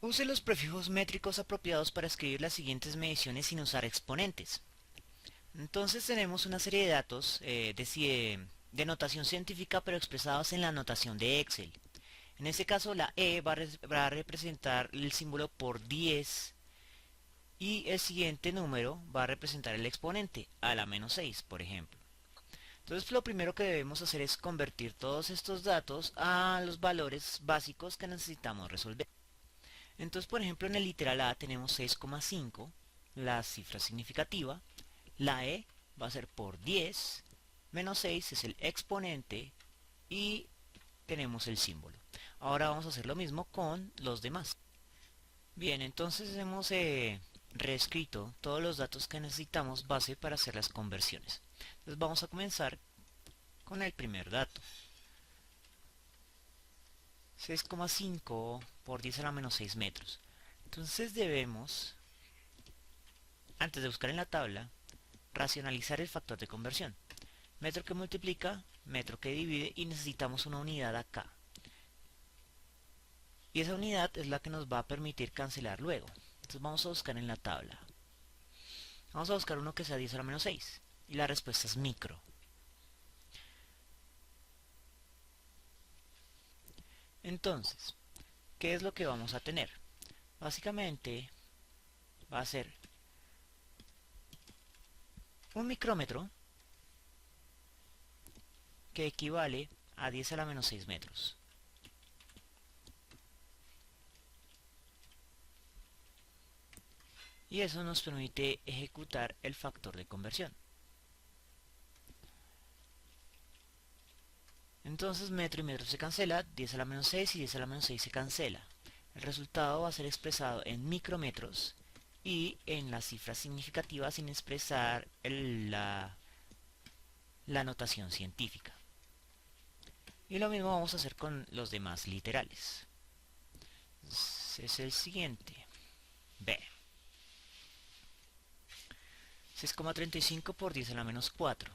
Use los prefijos métricos apropiados para escribir las siguientes mediciones sin usar exponentes. Entonces tenemos una serie de datos de notación científica pero expresados en la notación de Excel. En este caso la E va a representar el símbolo por 10 y el siguiente número va a representar el exponente a la menos 6, por ejemplo. Entonces lo primero que debemos hacer es convertir todos estos datos a los valores básicos que necesitamos resolver. Entonces, por ejemplo, en el literal A tenemos 6,5, la cifra significativa, la E va a ser por 10, menos 6 es el exponente y tenemos el símbolo. Ahora vamos a hacer lo mismo con los demás. Bien, entonces hemos reescrito todos los datos que necesitamos base para hacer las conversiones. Entonces vamos a comenzar con el primer dato. 6,5 por 10 a la menos 6 metros. Entonces debemos, antes de buscar en la tabla, racionalizar el factor de conversión. Metro que multiplica, metro que divide y necesitamos una unidad acá. Y esa unidad es la que nos va a permitir cancelar luego. Entonces vamos a buscar en la tabla. Vamos a buscar uno que sea 10 a la menos 6. Y la respuesta es micro. Entonces, ¿qué es lo que vamos a tener? Básicamente va a ser un micrómetro que equivale a 10 a la menos 6 metros. Y eso nos permite ejecutar el factor de conversión. Entonces metro y metro se cancela, 10 a la menos 6 y 10 a la menos 6 se cancela. El resultado va a ser expresado en micrometros y en la cifra significativa sin expresar la notación científica. Y lo mismo vamos a hacer con los demás literales. Entonces, es el siguiente. B. 6,35 por 10 a la menos 4.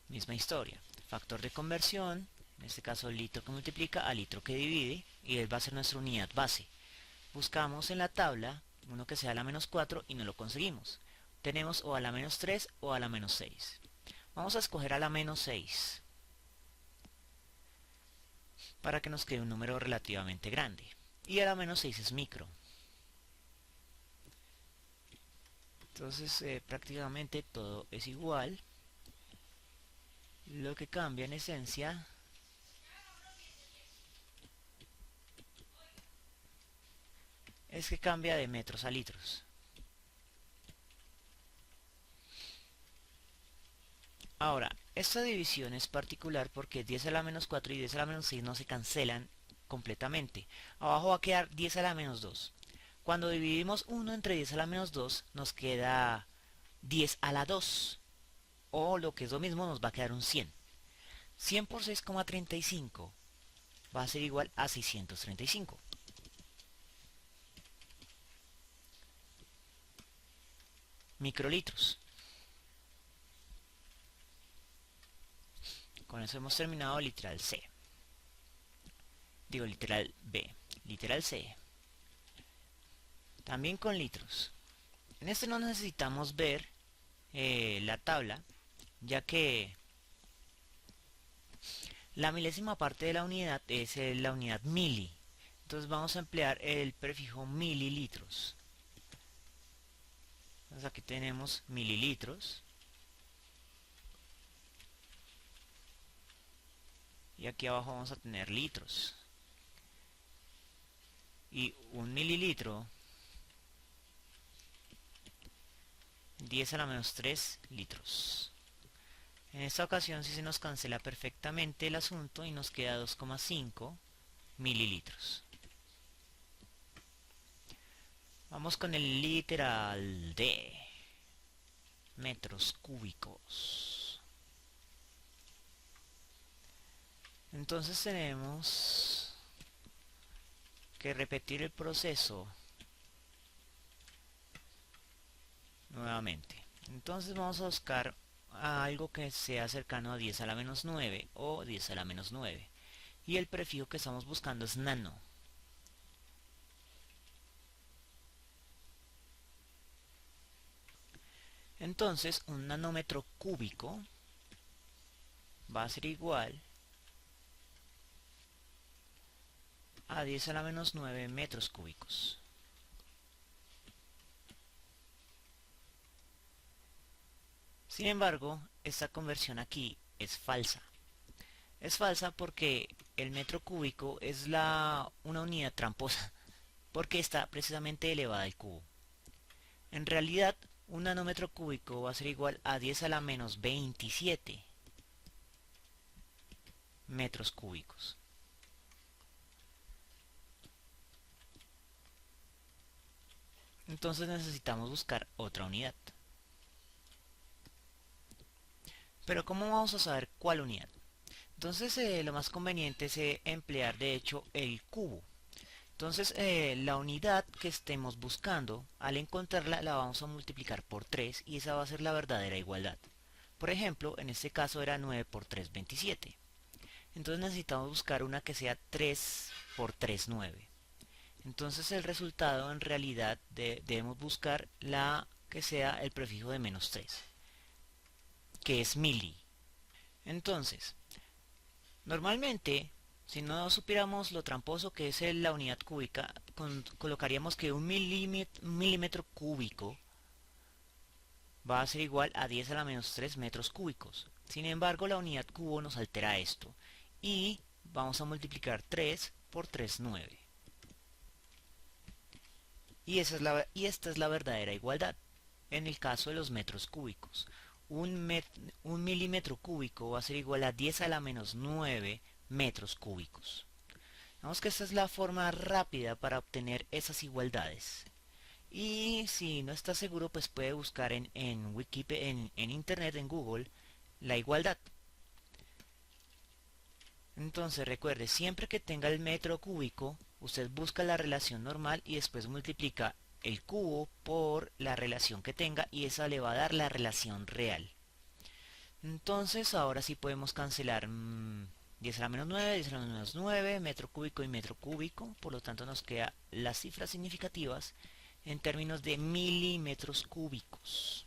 Misma historia. Factor de conversión, en este caso litro que multiplica a litro que divide, y él va a ser nuestra unidad base. Buscamos en la tabla uno que sea a la menos 4 y no lo conseguimos. Tenemos o a la menos 3 o a la menos 6. Vamos a escoger a la menos 6 para que nos quede un número relativamente grande. Y a la menos 6 es micro. Entonces prácticamente todo es igual. Lo que cambia en esencia es que cambia de metros a litros. Ahora, esta división es particular porque 10 a la menos 4 y 10 a la menos 6 no se cancelan completamente. Abajo va a quedar 10 a la menos 2. Cuando dividimos 1 entre 10 a la menos 2 nos queda 10 a la 2. O lo que es lo mismo nos va a quedar un 100. 100 por 6,35 va a ser igual a 635. Microlitros. Con eso hemos terminado literal C. Digo literal B. Literal C. También con litros. En este no necesitamos ver la tabla, ya que la milésima parte de la unidad es la unidad mili. Entonces vamos a emplear el prefijo mililitros. Entonces aquí tenemos mililitros. Y aquí abajo vamos a tener litros. Y un mililitro, 10 a la menos 3 litros. En esta ocasión sí se nos cancela perfectamente el asunto y nos queda 2,5 mililitros. Vamos con el literal D. Metros cúbicos. Entonces tenemos que repetir el proceso nuevamente. Entonces vamos a buscar algo que sea cercano a 10 a la menos 9 o 10 a la menos 9. Y el prefijo que estamos buscando es nano. Entonces un nanómetro cúbico va a ser igual a 10 a la menos 9 metros cúbicos. Sin embargo, esta conversión aquí es falsa. Es falsa porque el metro cúbico es una unidad tramposa, porque está precisamente elevada al cubo. En realidad, un nanómetro cúbico va a ser igual a 10 a la menos 27 metros cúbicos. Entonces necesitamos buscar otra unidad. Pero ¿cómo vamos a saber cuál unidad? Entonces lo más conveniente es emplear de hecho el cubo. Entonces la unidad que estemos buscando, al encontrarla la vamos a multiplicar por 3 y esa va a ser la verdadera igualdad. Por ejemplo, en este caso era 9 por 3, 27. Entonces necesitamos buscar una que sea 3 por 3, 9. Entonces el resultado en realidad debemos buscar la que sea el prefijo de menos 3, que es mili. Entonces, normalmente, si no supiéramos lo tramposo que es la unidad cúbica, colocaríamos que un milímetro cúbico va a ser igual a 10 a la menos 3 metros cúbicos. Sin embargo, la unidad cubo nos altera esto. Y vamos a multiplicar 3 por 3, 9. Y esta es la verdadera igualdad. En el caso de los metros cúbicos, un milímetro cúbico va a ser igual a 10 a la menos 9 metros cúbicos. Vemos que esta es la forma rápida para obtener esas igualdades. Y si no está seguro, pues puede buscar en Wikipedia, en Internet, en Google, la igualdad. Entonces recuerde, siempre que tenga el metro cúbico, usted busca la relación normal y después multiplica el cubo por la relación que tenga y esa le va a dar la relación real. Entonces ahora sí podemos cancelar 10 a la menos 9, 10 a la menos 9, metro cúbico y metro cúbico. Por lo tanto nos quedan las cifras significativas en términos de milímetros cúbicos.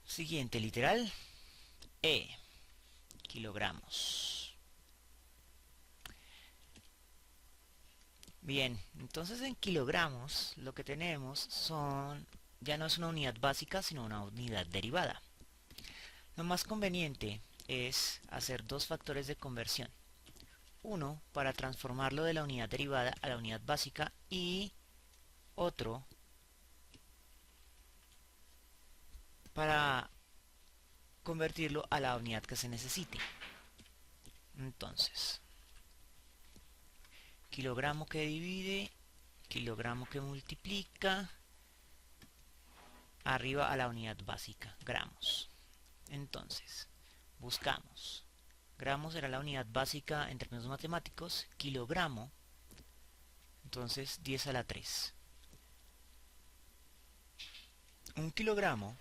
Siguiente literal, kilogramos. Bien, entonces en kilogramos lo que tenemos ya no es una unidad básica, sino una unidad derivada. Lo más conveniente es hacer dos factores de conversión. Uno para transformarlo de la unidad derivada a la unidad básica y otro para convertirlo a la unidad que se necesite. Entonces, kilogramo que divide, kilogramo que multiplica, arriba a la unidad básica, gramos. Entonces, buscamos. Gramos era la unidad básica en términos matemáticos, kilogramo, entonces 10 a la 3. Un kilogramo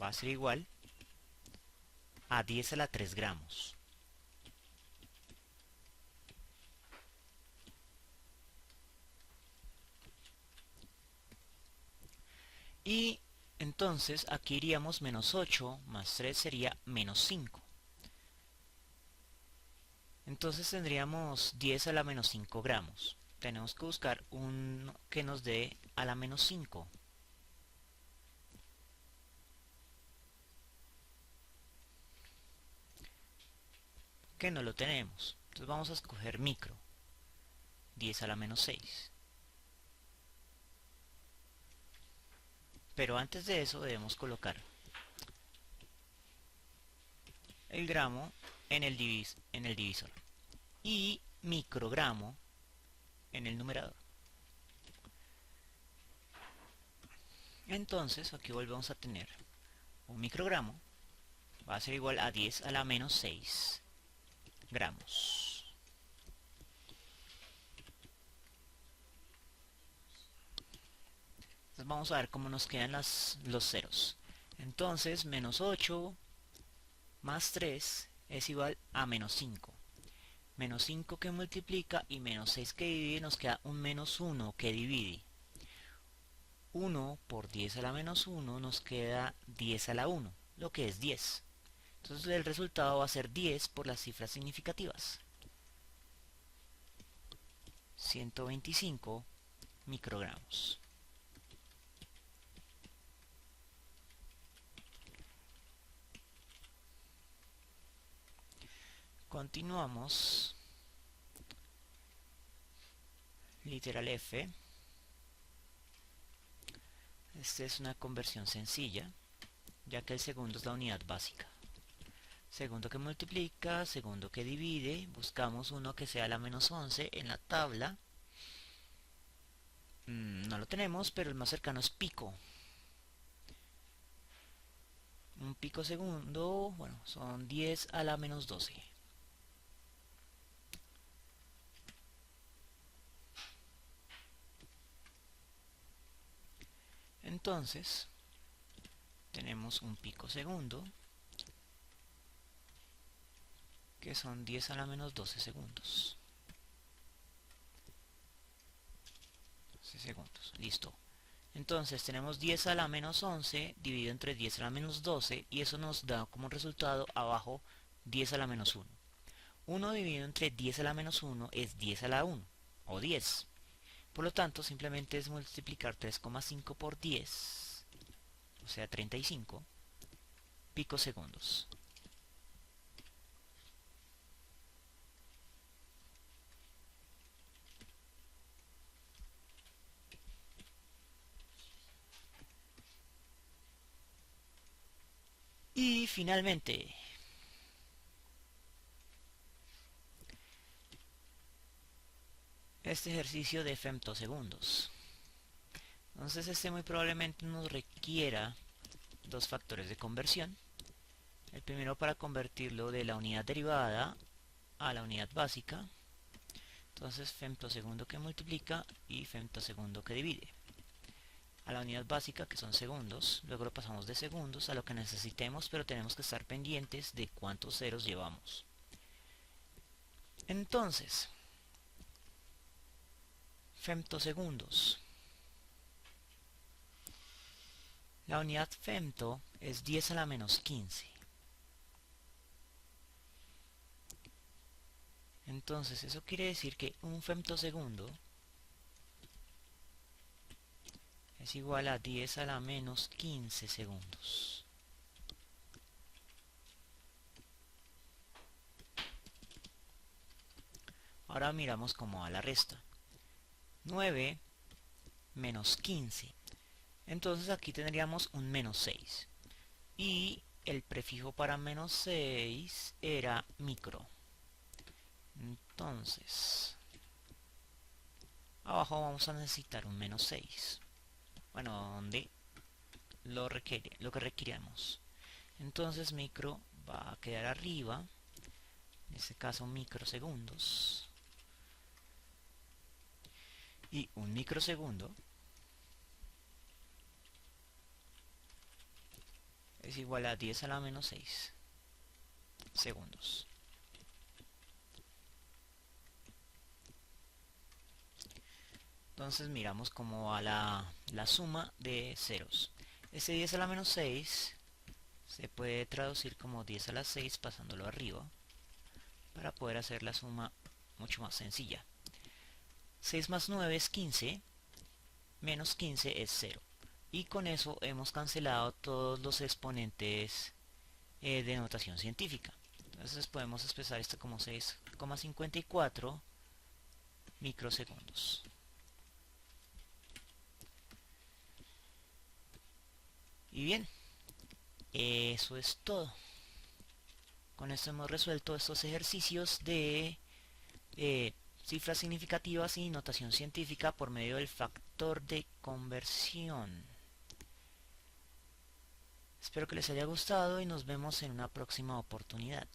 va a ser igual a 10 a la 3 gramos. Y entonces aquí iríamos menos 8 más 3 sería menos 5. Entonces tendríamos 10 a la menos 5 gramos. Tenemos que buscar un que nos dé a la menos 5. Que no lo tenemos. Entonces vamos a escoger micro. 10 a la menos 6. Pero antes de eso debemos colocar el gramo en el divisor y microgramo en el numerador. Entonces aquí volvemos a tener un microgramo va a ser igual a 10 a la menos 6 gramos. Entonces vamos a ver cómo nos quedan los ceros. Entonces menos 8 más 3 es igual a menos 5. menos 5 que multiplica y menos 6 que divide, nos queda un menos 1 que divide. 1 por 10 a la menos 1 nos queda 10 a la 1, lo que es 10. Entonces el resultado va a ser 10 por las cifras significativas. 125 microgramos. Continuamos. Literal F. Esta es una conversión sencilla, ya que el segundo es la unidad básica. Segundo que multiplica, segundo que divide, buscamos uno que sea la menos 11 en la tabla. No lo tenemos, pero el más cercano es pico. Un pico segundo, bueno, son 10 a la menos 12. Entonces, tenemos un pico segundo, que son 10 a la menos 12 segundos. 12 segundos, listo. Entonces tenemos 10 a la menos 11 dividido entre 10 a la menos 12 y eso nos da como resultado abajo 10 a la menos 1. 1 dividido entre 10 a la menos 1 es 10 a la 1 o 10. Por lo tanto simplemente es multiplicar 3,5 por 10, o sea 35 picosegundos. Y finalmente, este ejercicio de femtosegundos. Entonces este muy probablemente nos requiera dos factores de conversión. El primero para convertirlo de la unidad derivada a la unidad básica. Entonces femtosegundo que multiplica y femtosegundo que divide. A la unidad básica, que son segundos, luego lo pasamos de segundos a lo que necesitemos, pero tenemos que estar pendientes de cuántos ceros llevamos. Entonces, femtosegundos. La unidad femto es 10 a la menos 15. Entonces eso quiere decir que un femtosegundo es igual a 10 a la menos 15 segundos. Ahora miramos cómo va la resta. 9 menos 15. Entonces aquí tendríamos un menos 6. Y el prefijo para menos 6 era micro. Entonces, abajo vamos a necesitar un menos 6. Bueno, donde lo que requeríamos. Entonces micro va a quedar arriba, en este caso microsegundos. Y un microsegundo es igual a 10 a la menos 6 segundos. Entonces miramos cómo va la suma de ceros. Este 10 a la menos 6 se puede traducir como 10 a la 6 pasándolo arriba para poder hacer la suma mucho más sencilla. 6 más 9 es 15, menos 15 es 0. Y con eso hemos cancelado todos los exponentes de notación científica. Entonces podemos expresar esto como 6,54 microsegundos. Y bien, eso es todo. Con esto hemos resuelto estos ejercicios de cifras significativas y notación científica por medio del factor de conversión. Espero que les haya gustado y nos vemos en una próxima oportunidad.